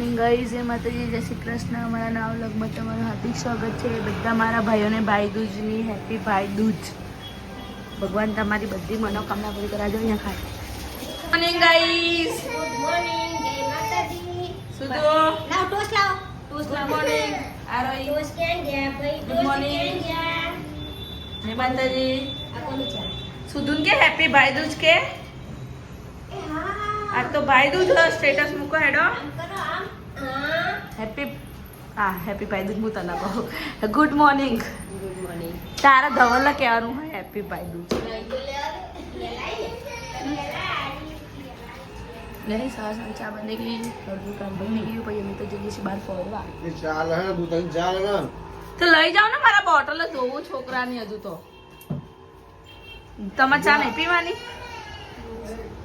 Morning guys, જય માતાજી, જય શ્રી કૃષ્ણ. અમારા નવા વ્લોગમાં તમારું હાર્દિક સ્વાગત છે. બધા મારા ભાઈઓને ભાઈ દૂજની હેપી ભાઈ દૂજ. ભગવાન તમારી બધી મનોકામના પૂરી કરાવજો. અહીંયા ખાય મોર્નિંગ ગાઈઝ, ગુડ મોર્નિંગ, જય માતાજી. સુધો લાવ ટોસ લાવ. ગુડ મોર્નિંગ આરોઈ. ટોસ કેન ગયા ભાઈ. Good morning. જય માતાજી. આ કોની ચા? સુધુન કે હેપી ભાઈ દૂજ કે એ હા. આ તો ભાઈ દૂજ સ્ટેટસ મૂકો હેડો. આમ કરો આમ. હા. હેપી હેપી ભાઈ દૂજ હું તને કહું. Good morning. Good morning. તારા ધવલને કહેવાનું હોય હેપી ભાઈ દૂજ. नहीं सास चा बनने के लिए और वो काम बनने के लिए भाई तो जल्दी से बाहर फोड़वा ये चाल है दूध चाल है ना तो લઈ જાઓ ને મારા બોટલ ધોવું છોકરાની હજુ તો તમારે ચા નહીં પીવાની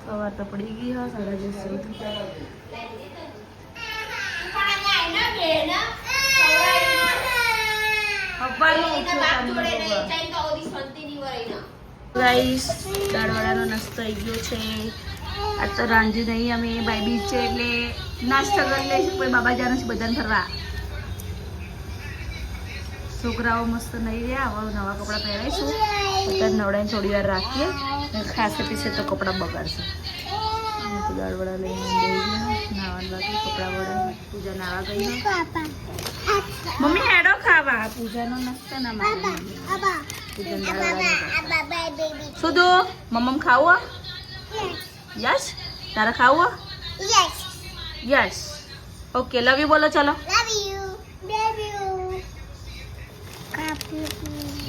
સવાર તો પડી ગઈ હા 10:30 ગાઈસ દાળવાળાનો નાસ્તો આવી ગયો છે આ તો રાંજી નહીં અમે બાય બીચ છે એટલે નાસ્તો કરી લઈશું પછી બાબા જવાનું છે બધાને ફરવા છોકરાઓ મસ્ત નહીં રહ્યા હવે નવા કપડાં પહેરાઈશું બધા નવડાઈને થોડી વાર રાખીએ ખાસ પીસે તો કપડાં બગાડશે દાળવાળા લઈને નાવાનું બાકી કપડાં વડા પૂજા નાવા ગઈ મમ્મી હેડો ખાવા પૂજાનો નાસ્તો ના મારે સુધુ મમ્મ ખાવું યસ તારે ખાવું યસ ઓકે લવ યુ બોલો ચલો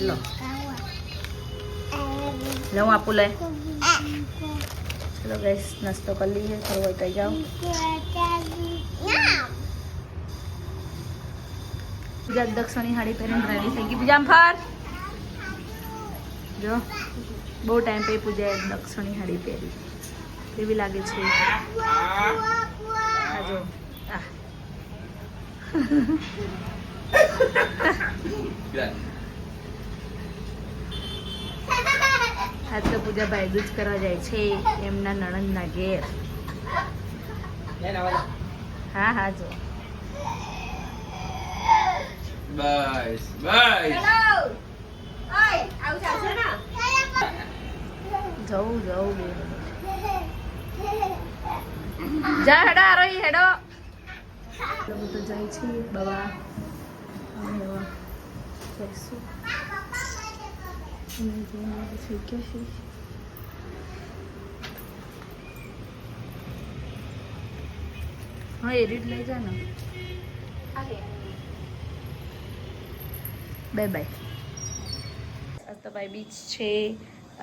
લો લો આપું લે ચલો ગેસ નાસ્તો કરી લઈએ થોડો હોય કઈ જાઓ પૂજા દક્ષિણી હાડી પહેરીને રેડી થઈ ગઈ પૂજા ફર જો બહુ ટાઈમ પછી પૂજાએ દક્ષિણી હાડી પહેરી કેવી લાગે છે આ જો આજ તો પૂજા ભાઈદૂજ કરવા જાય છે એમના નણંદના ઘેર હા હા જો बस बस જવું જવું જા હેડો આરોહી હેડો લોકો તો જાય છે બાબા અમે એવા જઈશું હા એડિટ લઈ જા ને બાય બાય આ તો ભાઈ બીચ છે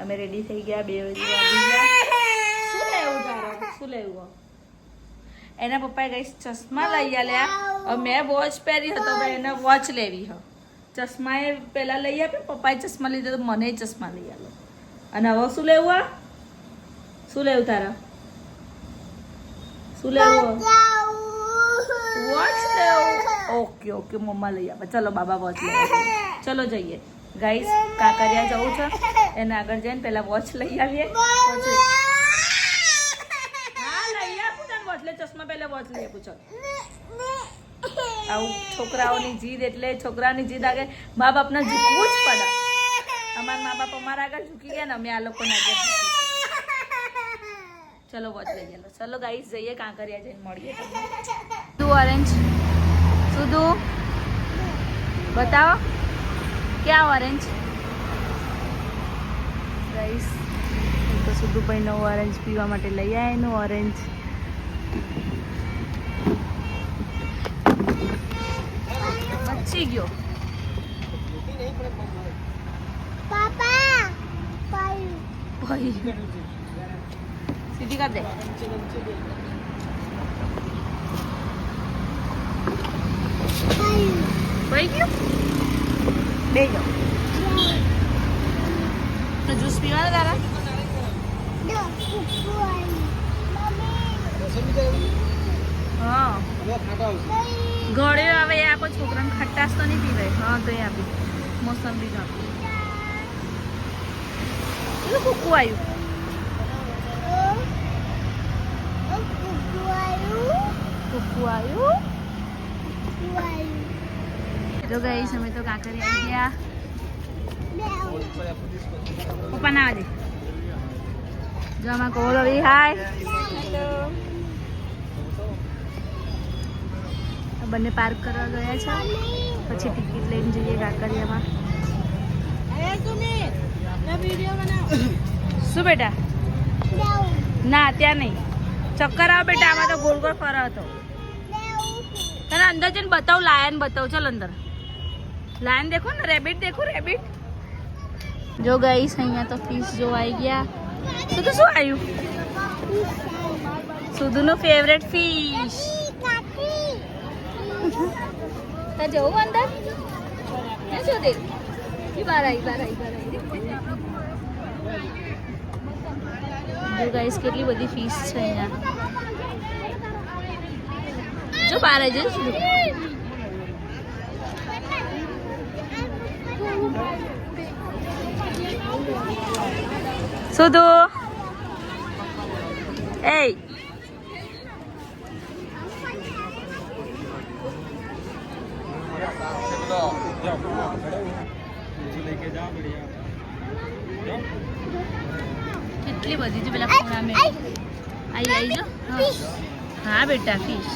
અમે રેડી થઈ ગયા 2 વાગે વાગી ગયા શું લેવું તારે શું લેવું એના પપ્પાએ કઈ ચશ્મા લઈ આલ્યા મેં વોચ પહેરી હતો ભાઈ એને વોચ લેવી હ ચશ્મા એ પહેલા લઈ આપે પપ્પાએ ચશ્મા લીધો તો મને ચશ્મા લઈ આલો અને હવે શું લેવું શું લેવું તારા શું લેવું વોચ લેવું ઓકે ઓકે મમ્મા લઈ આપે ચલો બાબા વોચ લઈ આપે ચલો જઈએ ગાઈસ કાંકરિયા જવું છે એને આગળ જઈને પહેલા વોચ લઈ આવીએ પછી હા લઈ આપું તને વોચ લે ચશ્મા પહેલા વોચ લઈ આપું ચાલ આવું છોકરાઓની જીદ એટલે છોકરાની જીદ આગળ મા બાપને ઝૂકવું જ પડે અમારા મા બાપ અમારા આગળ ઝૂકી ગયા ને અમે આ લોકોને આગળ ઝૂકી ચલો વોચ લઈ ગયેલો ચલો ગાઈસ જઈએ કાંકરિયા જઈને મળીએ શું ઓરેન્જ સુધુ बताओ क्या ऑरेंज गाइस तो सुधु भाई नो ऑरेंज पीवा માટે લઈ આયા એનો ઓરેન્જ બચી ગયો પાપા ભાઈ સીધી કર દે ભાઈ ગયો બે જાઓ તો જ્યુસ પીવાના તારા હા ઘોડે આવે એ આપો છોકરાને ખટ્ટાસ તો નહીં પીવાય હા તો એ આપી મોસંબી જ આપી એનું કૂકું આવ્યું ટૂંકું આવ્યું. તો ગઈ અમે તો કાંકરી આવી ગયા. પપ્પા ના આવે જો આમાં કોલ આવી. હાય બંને પાર્ક કરવા ગયા છે. પછી ટિકિટ લઈને જઈએ કાંકરિયામાં. શું બેટા? ના ત્યાં નહીં. ચક્કર આવે બેટા. આમાં તો ગોળ ગોળ ફરો હતો. તને અંદર જઈને બતાવ. લાયન બતાવ. ચાલ અંદર. લાયન દેખો ને. રેબિટ દેખો. રેબિટ જો ગઈસ અહીંયા તો ફિશ જોવા આવી ગયા. સુધુ શું આવ્યું? સુધુનું ફેવરેટ ફિશ. તા જવું અંદર? હે સુધે? ઈ બાર આવી. જો ગાઈસ કેટલી બધી ફિશ છે અહીંયા. જો બાર આવી જઈશ. સુધુ એ કેટલી બધી છે પેલા ખૂણા મેં. આવી જો. હા બેટા ફિશ.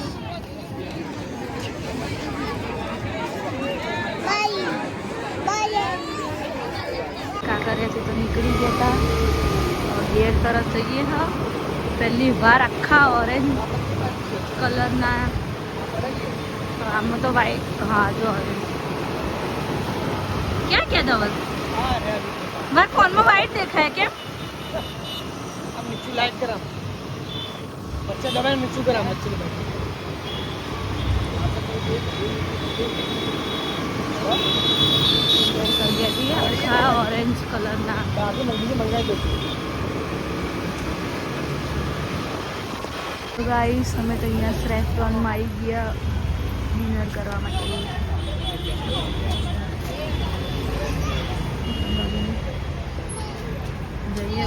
કાંકરિયાથી તો નીકળી ગયા હતા. ગેટ તરફ જઈએ. હા પહેલી વાર આખા ઓરેન્જ કલરના. આમાં તો વ્હાઈટ. હા જો ઓરેન્જ. ક્યાં ક્યાં ધવલ? મારા ફોનમાં વ્હાઈટ દેખાય કેમ? મીઠું લાઈટ કરા. બચ્ચા દબાઈ મીઠું કરા. મચ્છી આખા ઓરેન્જ કલરના. ગાઈસ અમે તો અહીંયા રેસ્ટોરન્ટમાં આવી ગયા ડિનર કરવા માટે. જઈએ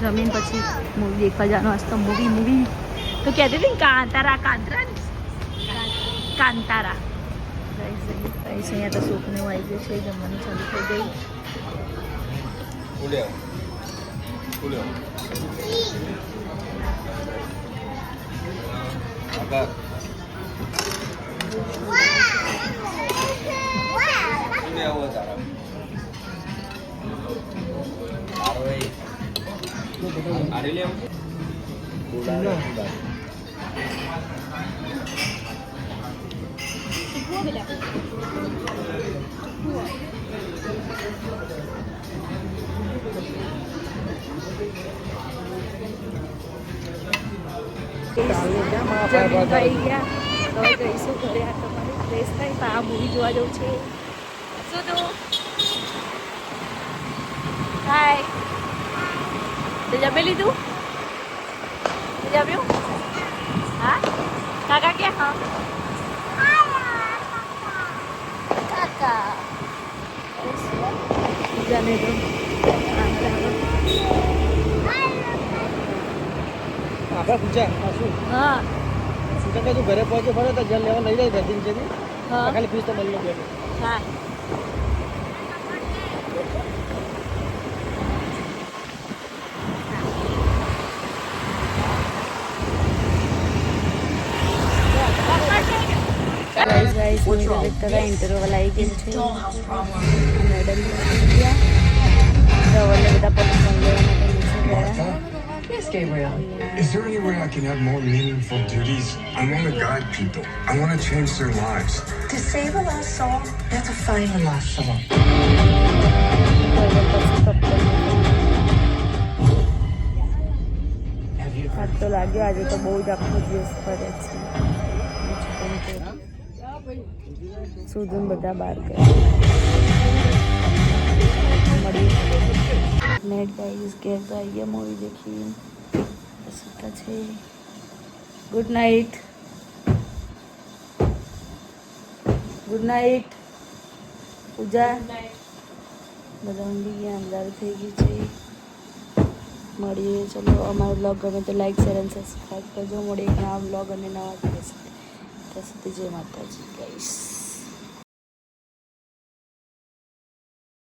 જમીન પછી મૂવી દેખવા જવાનું. આજ તો મૂવી તો કહેતી હતી ને કાંતારા. અહીંયા તો સૂપને આવી ગયું છે. જમવાનું ચાલુ થઈ ગઈ. જમીન ખાઈ ગયા. હવે જઈશું ઘરે. આ તમારે ફ્રેશ થાય તો આ મૂવી જોવા જવું છે. શું તું? હાય. તે જમી લીધું? જમ્યું? હા કાકા ક્યાં? હા કાકા જમે તો આપણા પૂછા શું? હા પૂછા કે તું ઘરે પહોંચે ફરે તો જલ લેવા લઈ જાય ધરતી છે. ખાલી ફીસ તો મળી ગયો. હા ઇન્ટરવલ આવી ગયું છે. મેડમ બધા પસંદ લેવા માટે. Yes, Gabriel. Is there any way I can have more meaningful duties? I want to guide people. I want to change their lives. To save a lost soul, you have to find the lost soul. હાથ તો લાગ્યો. આજે તો બહુ જ આખો દિવસ ફરે છે. સુધન બધા બહાર ગયા. નેટ ગાઈસ ઘેર તો આવી ગયા મૂવી દેખી. સુતા છે. Good night. ગુડ નાઇટ પૂજા. બધા ઊંઘી ગયા. અંધારું થઈ ગયું છે. મળીએ. ચલો અમારો બ્લોગ ગમે તો લાઈક શેર અને સબસ્ક્રાઈબ કરજો. મળીએ એક નવા બ્લોગ અને નવા દિવસ. ત્યાં સુધી જય માતાજી ગાઈસ.